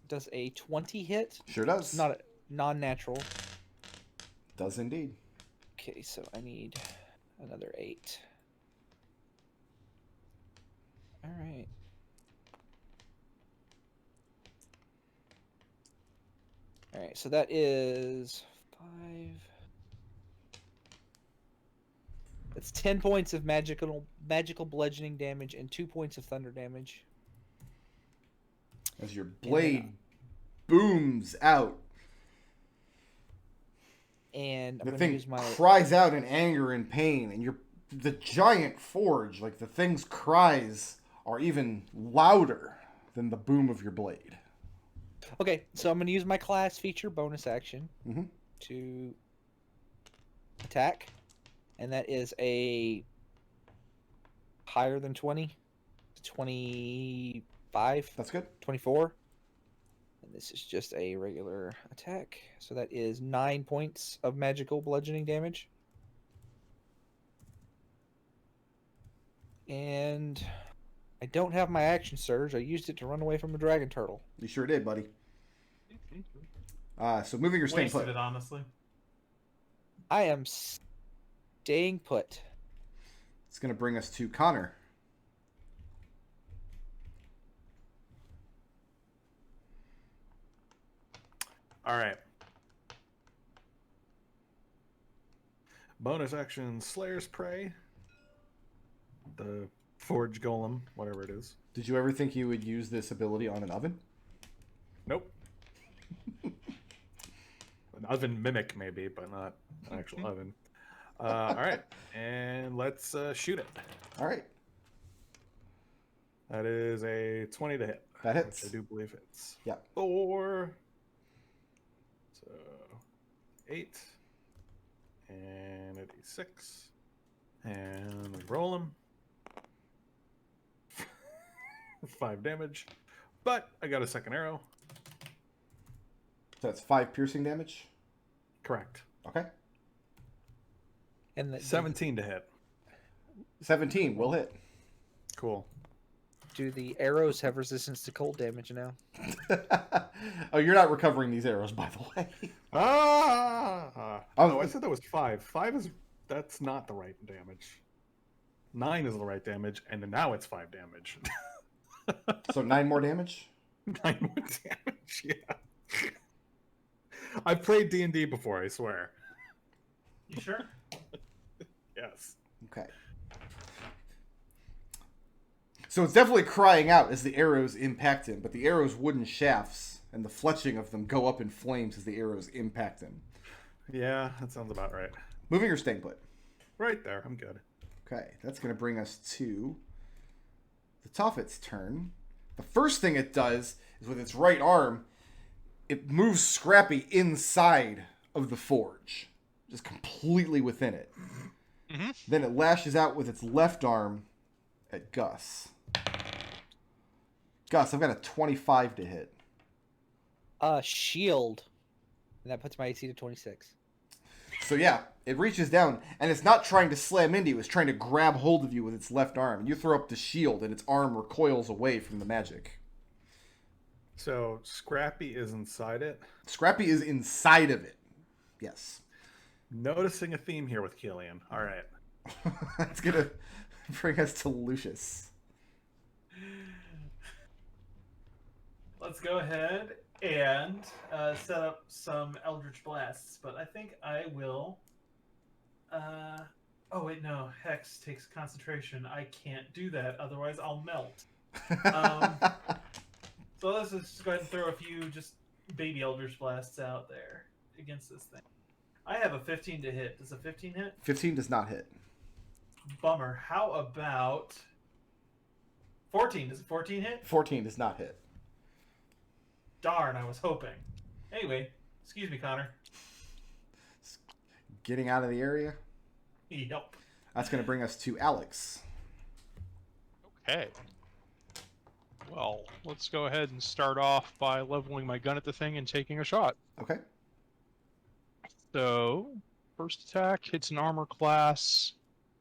does a 20 hit? Sure does. Not a non-natural. Does indeed. Okay, so I need another 8. All right. All right, so that is 5. That's 10 points of magical bludgeoning damage and 2 points of thunder damage. As your blade booms out, And I'm the going to thing use my cries out in anger and pain, and the giant forge, like the thing's cries, are even louder than the boom of your blade. Okay, so I'm going to use my class feature bonus action Mhm. to attack, and that is a higher than 20, 25, That's good. 24. And this is just a regular attack, so that is 9 points of magical bludgeoning damage. And I don't have my action surge. I used it to run away from a dragon turtle. You sure did, buddy. So moving or staying Wasted put. it, honestly. I am staying put. It's going to bring us to Connor. All right. Bonus action Slayer's Prey. The Forge Golem, whatever it is. Did you ever think you would use this ability on an oven? Nope. An oven mimic, maybe, but not an actual oven. All right. And let's shoot it. All right. That is a 20 to hit. That hits. Which I do believe hits. Yeah. 4. So 8. And a d6. And we roll him. 5 damage. But I got a second arrow. So that's 5 piercing damage. Correct. Okay. And 17 to hit. 17 will hit. Cool. do the arrows have resistance to cold damage now? Oh, you're not recovering these arrows, by the way. Oh, I said that was 5. 5 is... That's not the right damage. 9 is the right damage, and then now it's 5 damage. So 9 more damage? 9 more damage, yeah. I've played D&D before, I swear. You sure? Yes. Okay. So it's definitely crying out as the arrows impact him, but the arrows' wooden shafts and the fletching of them go up in flames as the arrows impact him. Yeah, that sounds about right. Moving or staying put? Right there, I'm good. Okay, that's going to bring us to the Toffet's turn. The first thing it does is with its right arm, it moves Scrappy inside of the forge, just completely within it. Mm-hmm. Then it lashes out with its left arm at Gus. Gus, I've got a 25 to hit. Shield. And that puts my AC to 26. So yeah, it reaches down, and it's not trying to slam into you, it's trying to grab hold of you with its left arm. You throw up the shield, and its arm recoils away from the magic. So, Scrappy is inside it. Scrappy is inside of it. Yes. Noticing a theme here with Killian. All right. That's going to bring us to Lucius. Let's go ahead and set up some Eldritch Blasts, but I think I will... Oh, wait, no. Hex takes concentration. I can't do that, otherwise I'll melt. So let's just go ahead and throw a few just baby Eldritch Blasts out there against this thing. I have a 15 to hit. Does a 15 hit? 15 does not hit. Bummer. How about 14? Does a 14 hit? 14 does not hit. Darn, I was hoping. Anyway, excuse me, Connor. Getting out of the area. Yep. That's going to bring us to Alex. Okay. Well, let's go ahead and start off by leveling my gun at the thing and taking a shot. Okay. So, first attack hits an armor class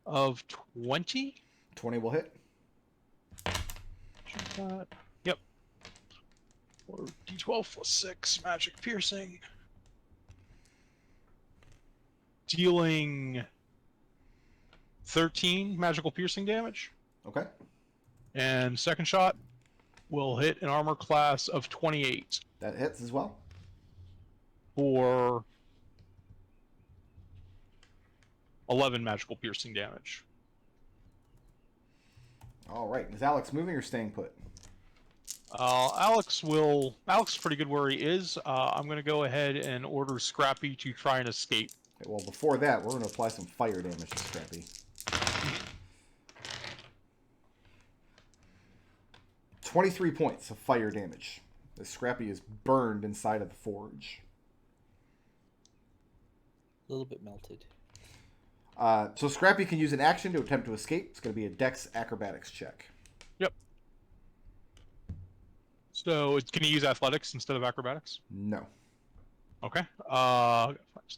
of 20. 20 will hit. Shoot that. Yep. Or D12 plus 6 magic piercing. Dealing 13 magical piercing damage. Okay. And second shot will hit an armor class of 28 That hits as well. for 11 magical piercing damage. All right. Is Alex moving or staying put? Alex is pretty good where he is. I'm going to go ahead and order Scrappy to try and escape. Okay, well, before that, we're going to apply some fire damage to Scrappy. 23 points of fire damage. The Scrappy is burned inside of the forge. A little bit melted. So Scrappy can use an action to attempt to escape. It's going to be a Dex Acrobatics check. Yep. So can you use athletics instead of acrobatics? No. Okay.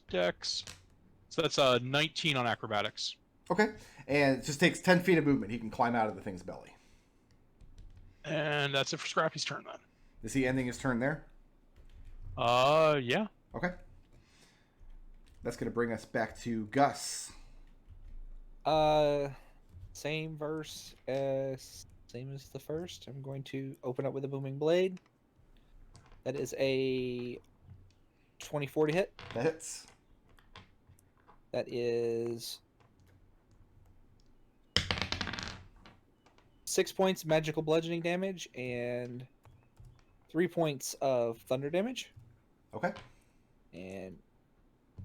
Dex. So that's 19 on acrobatics. Okay. And it just takes 10 feet of movement. He can climb out of the thing's belly. And that's it for Scrappy's turn then. Is he ending his turn there? Yeah. Okay. That's going to bring us back to Gus. Same verse as same as the first. I'm going to open up with a booming blade. That is a 24 to hit. That hits. That is 6 points magical bludgeoning damage and 3 points of thunder damage. Okay. And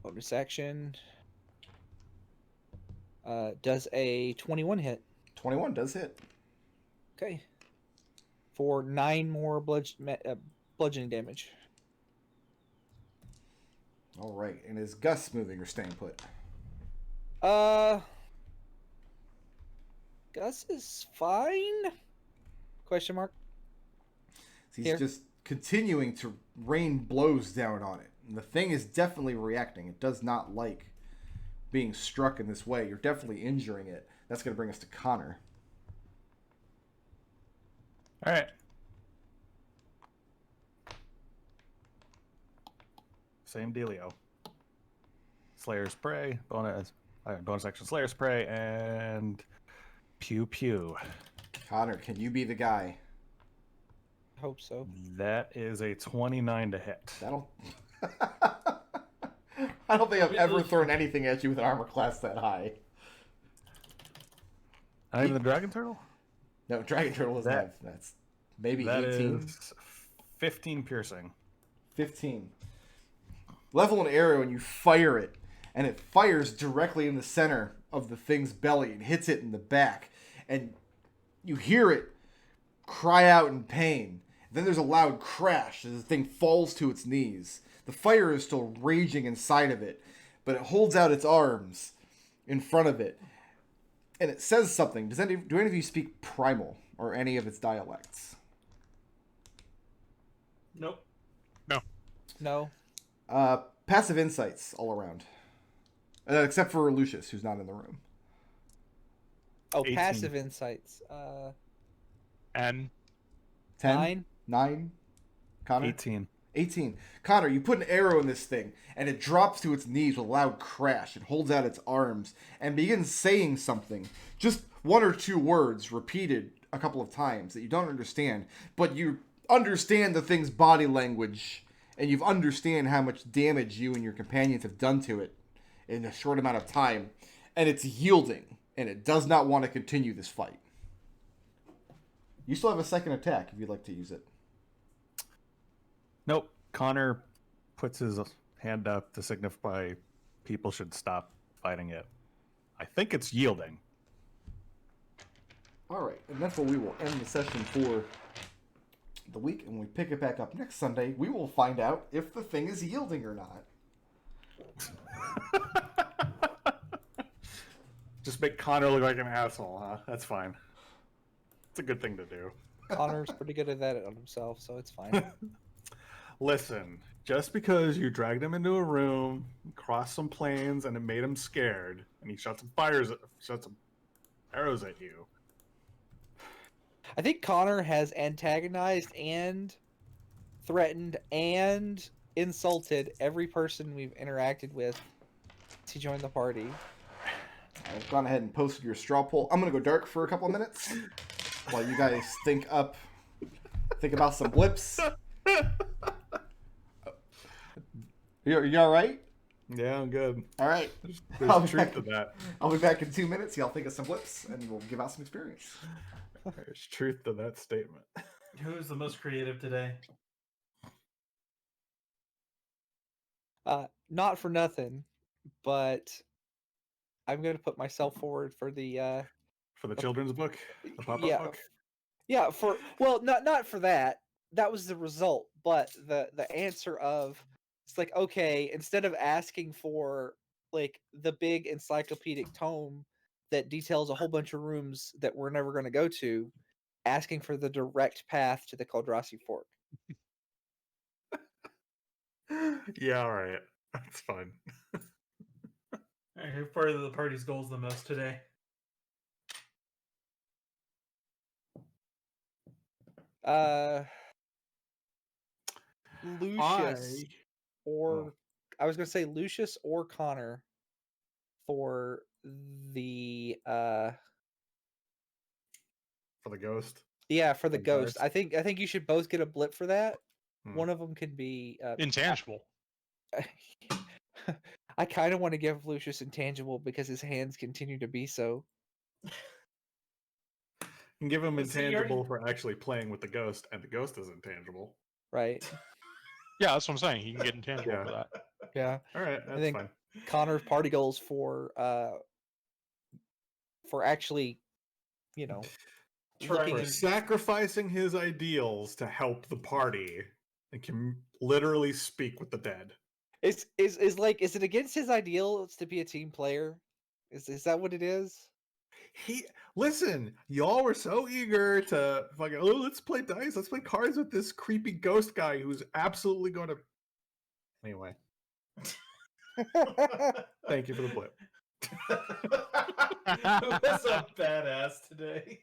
bonus action does a 21 hit. 21 does hit. Okay. For 9 more bludgeoning damage. All right. And is Gus moving or staying put? Gus is fine? Question mark. He's Here. just continuing to rain blows down on it. And the thing is definitely reacting. It does not like being struck in this way. You're definitely injuring it. That's going to bring us to Connor. All right. Same dealio. Slayer's Prey, bonus action Slayer's Prey, and pew pew. Connor, can you be the guy? Hope so. That is a 29 to hit. That'll... I don't think I've ever thrown anything at you with an armor class that high. Not even the Dragon Turtle? No, Dragon Turtle doesn't have... That's maybe 18. Is 15 piercing. 15. Level an arrow and you fire it, and it fires directly in the center of the thing's belly and hits it in the back, and you hear it cry out in pain. Then there's a loud crash as the thing falls to its knees. The fire is still raging inside of it, but it holds out its arms in front of it, and it says something. Do any of you speak Primal or any of its dialects? Nope. No. Passive insights all around. Except for Lucius, who's not in the room. Oh, 18. passive insights. And 10? 9. 9? Connor? 18. 18. Connor, you put an arrow in this thing, and it drops to its knees with a loud crash. It holds out its arms and begins saying something. Just one or two words repeated a couple of times that you don't understand, but you understand the thing's body language, and you understand how much damage you and your companions have done to it in a short amount of time, and it's yielding, and it does not want to continue this fight. You still have a second attack if you'd like to use it. Nope. Connor puts his hand up to signify people should stop fighting it. I think it's yielding. All right, and that's where we will end the session for the week, and when we pick it back up next Sunday, we will find out if the thing is yielding or not. Just make Connor look like an asshole, huh? That's fine. It's a good thing to do. Connor's pretty good at that on himself, so it's fine. Listen, just because you dragged him into a room, crossed some planes, and it made him scared, and he shot some arrows at you. I think Connor has antagonized and threatened and insulted every person we've interacted with to join the party. I've gone ahead and posted your straw poll. I'm going to go dark for a couple of minutes while you guys think about some blips. You all right? Yeah, I'm good. All right. There's truth to that. I'll be back in 2 minutes. Y'all think of some blips, and we'll give out some experience. There's truth to that statement. Who's the most creative today? Not for nothing, but I'm going to put myself forward for the For the children's book? The pop-up yeah, book? yeah, not for that. That was the result, but the answer of it's like, okay, instead of asking for like the big encyclopedic tome that details a whole bunch of rooms that we're never going to go to, asking for the direct path to the Kaldrassi Fork. Yeah, alright. That's fine. Alright, who part of the party's goals the most today? Lucius I was going to say Lucius or Connor for the For the ghost? for the ghost. Guys. I think you should both get a blip for that. Hmm. One of them can be intangible. I kind of want to give Lucius intangible because his hands continue to be so. And give him But see, you intangible for actually playing with the ghost, and the ghost is intangible. Right. Yeah, that's what I'm saying. You can get intangible Yeah. for that. Yeah. Alright, that's think- fine. Connor's party goals for actually, Try looking For in- sacrificing his ideals to help the party and can literally speak with the dead. is it against his ideals to be a team player? Is that what it is? Listen, y'all were so eager to fucking let's play dice, let's play cards with this creepy ghost guy who's absolutely going to. Anyway, thank you for the blip. What's a badass today?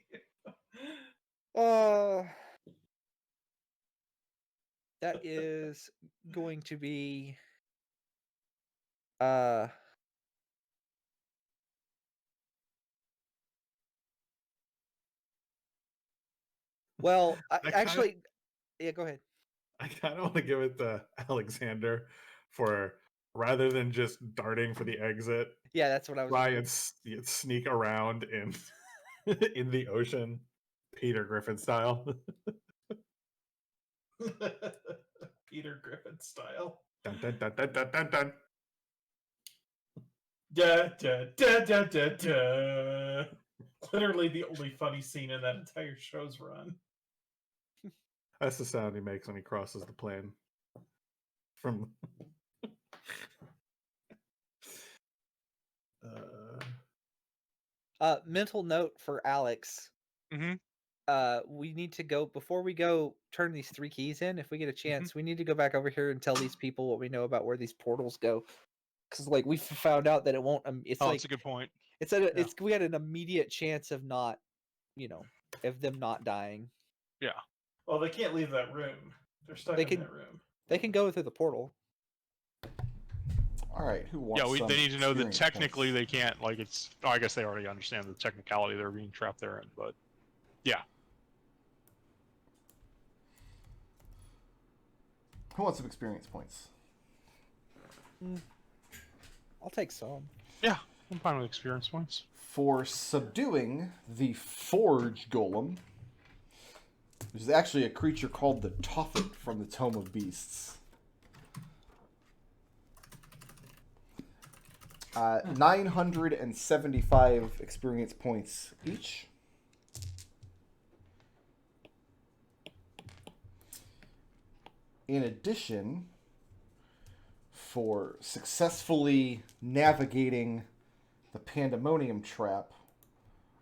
That is going to be uh well, actually, yeah, go ahead. I kind of want to give it to Alexander for rather than just darting for the exit, Yeah, that's what I was. try and sneak around in in the ocean, Peter Griffin style. Peter Griffin style. Dun, dun, dun, dun, dun, dun, dun. Da, da, da, da, da, da. Literally the only funny scene in that entire show's run. That's the sound he makes when he crosses the plane. From Mental note for Alex. Mhm. We need to go before we go turn these 3 keys in. If we get a chance, we need to go back over here and tell these people what we know about where these portals go. Because like we found out that it won't. It's like That's a good point. it's we had an immediate chance of not, of them not dying. Yeah. Well, they can't leave that room. They're stuck They in can- that room. They can go through the portal. All right, who wants? Yeah, some they need to know that experience technically points? they can't. Like it's. Oh, I guess they already understand the technicality they're being trapped there in, but yeah. Who wants some experience points? I'll take some. Yeah, I'm fine with experience points. For subduing the Forge Golem, which is actually a creature called the Tophet from the Tome of Beasts. 975 experience points each. In addition, for successfully navigating the Pandemonium Trap,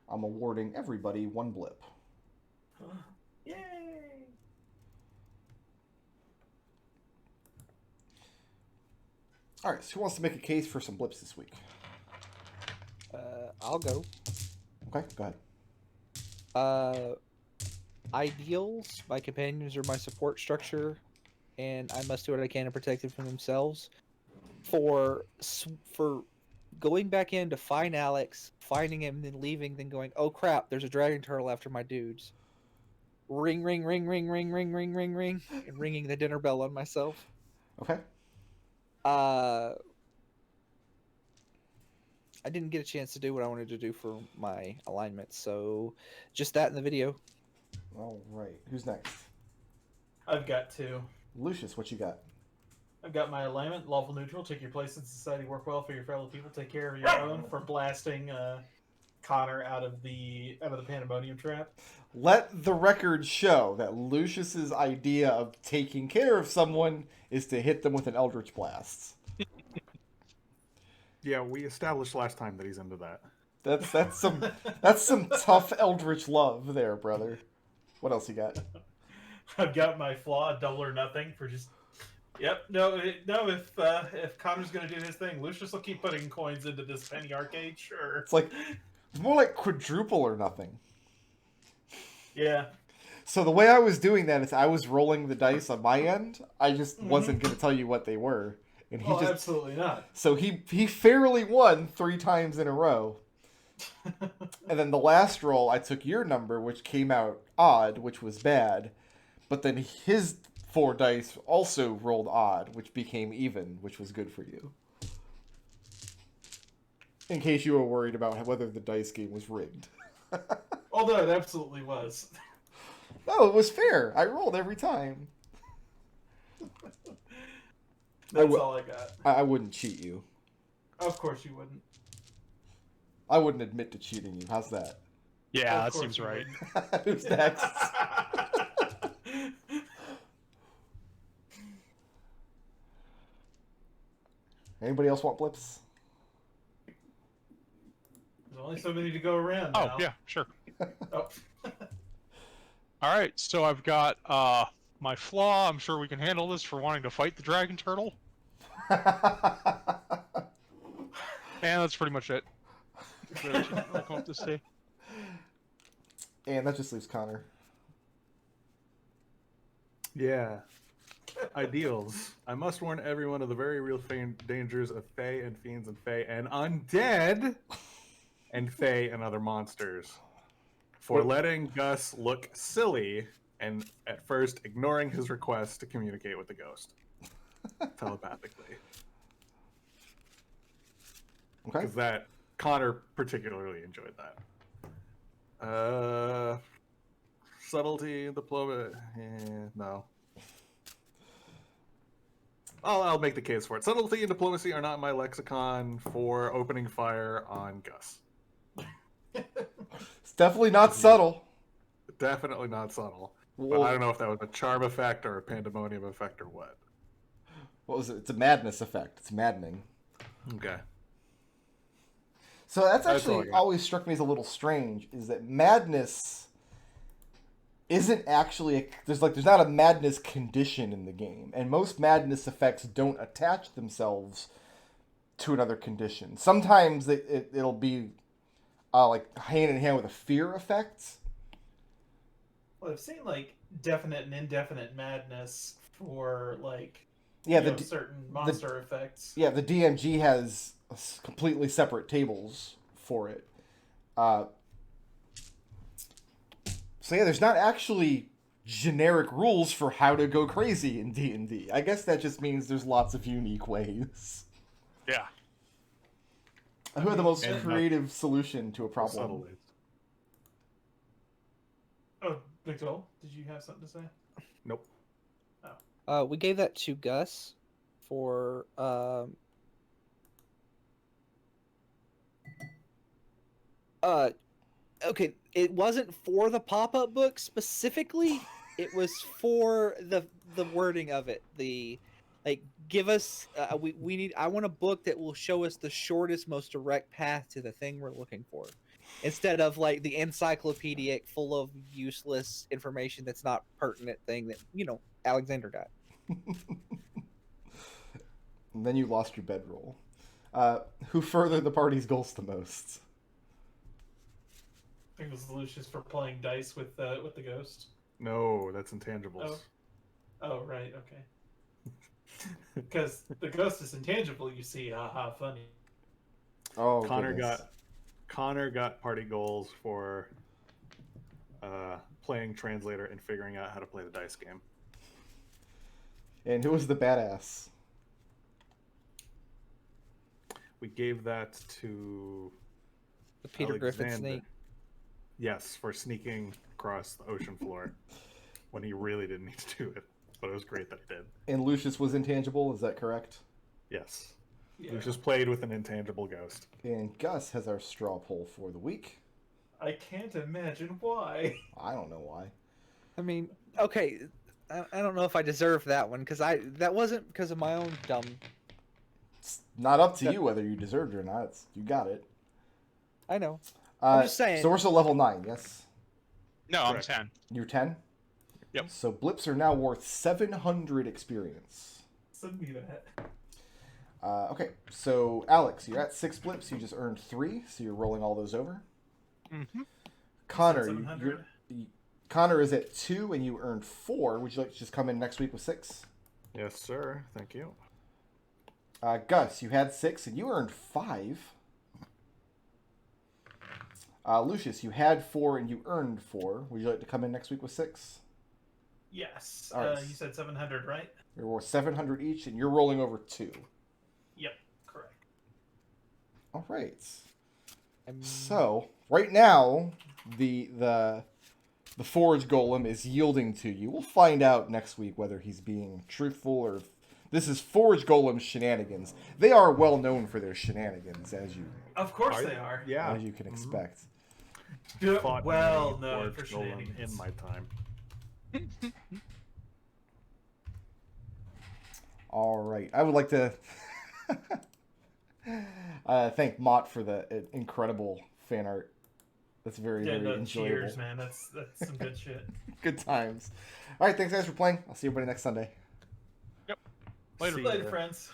I'm awarding everybody 1 blip. Yay! All right, so who wants to make a case for some blips this week? I'll go. Okay, go ahead. Ideals. My companions are my support structure, and I must do what I can to protect them from themselves. For going back in to find Alex, finding him, then leaving, then going, oh crap, there's a dragon turtle after my dudes. Ring, ring, ring, ring, ring, ring, ring, ring, ring, and ringing the dinner bell on myself. Okay. I didn't get a chance to do what I wanted to do for my alignment, so just that in the video. All right, who's next? I've got 2. Lucius, what you got? I've got my alignment, lawful neutral. Take your place in society, work well for your fellow people, take care of your own for blasting Connor out of the Pandemonium Trap. Let the record show that Lucius's idea of taking care of someone is to hit them with an Eldritch Blast. Yeah, we established last time that he's into that. That's some tough Eldritch love there, brother. What else you got? I've got my flaw, double or nothing for just. Yep. No. If Connor's gonna do his thing, Lucius will keep putting coins into this penny arcade. Sure. It's more like quadruple or nothing. Yeah. So the way I was doing that is I was rolling the dice on my end. I just wasn't going to tell you what they were, and he just absolutely not. So he fairly won 3 times in a row. And then the last roll, I took your number, which came out odd, which was bad. But then his 4 dice also rolled odd, which became even, which was good for you. In case you were worried about whether the dice game was rigged. Although it absolutely was. No, it was fair. I rolled every time. That's all I got. I wouldn't cheat you. Of course you wouldn't. I wouldn't admit to cheating you. How's that? Yeah, Of that course seems you right. wouldn't. Who's next? Anybody else want blips? only so many to go around Oh now. yeah, sure. Oh. All right, so I've got my flaw. I'm sure we can handle this for wanting to fight the dragon turtle, and that's pretty much it. Really, I'll come up to say. And that just leaves Connor. Yeah. Ideals. I must warn everyone of the very real dangers of Fae and Fiends and Fae and Undead and Fae and other monsters. For letting Gus look silly and at first ignoring his request to communicate with the ghost. Telepathically. Okay. Because that Connor particularly enjoyed that. Subtlety, diplomacy. No. I'll make the case for it. Subtlety and diplomacy are not in my lexicon for opening fire on Gus. It's definitely not subtle. Definitely not subtle. Well, But I don't know if that was a charm effect or a pandemonium effect or what. what was it? It's a madness effect. It's maddening. Okay. So that's That's all actually I got. always struck me as a little strange. Is that madness isn't actually there's not a madness condition in the game, and most madness effects don't attach themselves to another condition. Sometimes it'll be like hand in hand with a fear effect. Well, I've seen like definite and indefinite madness for like Yeah, you know, certain monster effects. Yeah, the DMG has completely separate tables for it. So yeah, there's not actually generic rules for how to go crazy in D&D. I guess that just means there's lots of unique ways. Yeah. Who had the most and creative solution to a problem? Subtle ways. Oh, McDohl, did you have something to say? Nope. We gave that to Gus for okay, it wasn't for the pop-up book specifically. It was for the wording of it. The like give us we need I want a book that will show us the shortest, most direct path to the thing we're looking for. Instead of like the encyclopedic full of useless information that's not pertinent thing that, you know, Alexander got. And then you lost your bedroll. Who furthered the party's goals the most? I think it was Lucius for playing dice with the ghost. No, that's intangibles. Oh, right, okay. Because the ghost is intangible, you see. Haha, funny. Oh, Connor got party goals for playing translator and figuring out how to play the dice game. And who was the badass? We gave that to The Peter Griffin Alexander. snake. Yes, for sneaking across the ocean floor when he really didn't need to do it. But it was great that he did. And Lucius was intangible, is that correct? Yes. Yeah. Lucius played with an intangible ghost. And Gus has our straw poll for the week. I can't imagine why. I don't know why. I mean, okay, I don't know if I deserve that one because that wasn't because of my own dumb. It's not up to you whether you deserved it or not. You got it. I know. I'm just saying. So we're still level 9, yes? No, I'm Correct. 10. You're 10? Yep. So blips are now worth 700 experience. Send me that. Okay, so Alex, you're at 6 blips. You just earned 3, so you're rolling all those over. Mm-hmm. Connor, 700? Connor is at 2, and you earned 4. Would you like to just come in next week with 6? Yes, sir. Thank you. Gus, you had 6, and you earned 5. Lucius, you had 4, and you earned 4. Would you like to come in next week with 6? Yes. All right. You said 700, right? You're worth 700 each, and you're rolling over 2. Yep, correct. All right. I'm- So right now, the forge golem is yielding to you. We'll find out next week whether he's being truthful or if this is forge golem's shenanigans. They are well known for their shenanigans, as you Of course they are. Yeah. as you can expect. Good- well many known for Forge Golem shenanigans. in my time. All right, I would like to thank Mott for the incredible fan art. That's very, Yeah, very no, enjoyable. cheers, man. That's some good shit. Good times. All right, thanks guys for playing. I'll see everybody next Sunday. Later. See Later, ya. friends.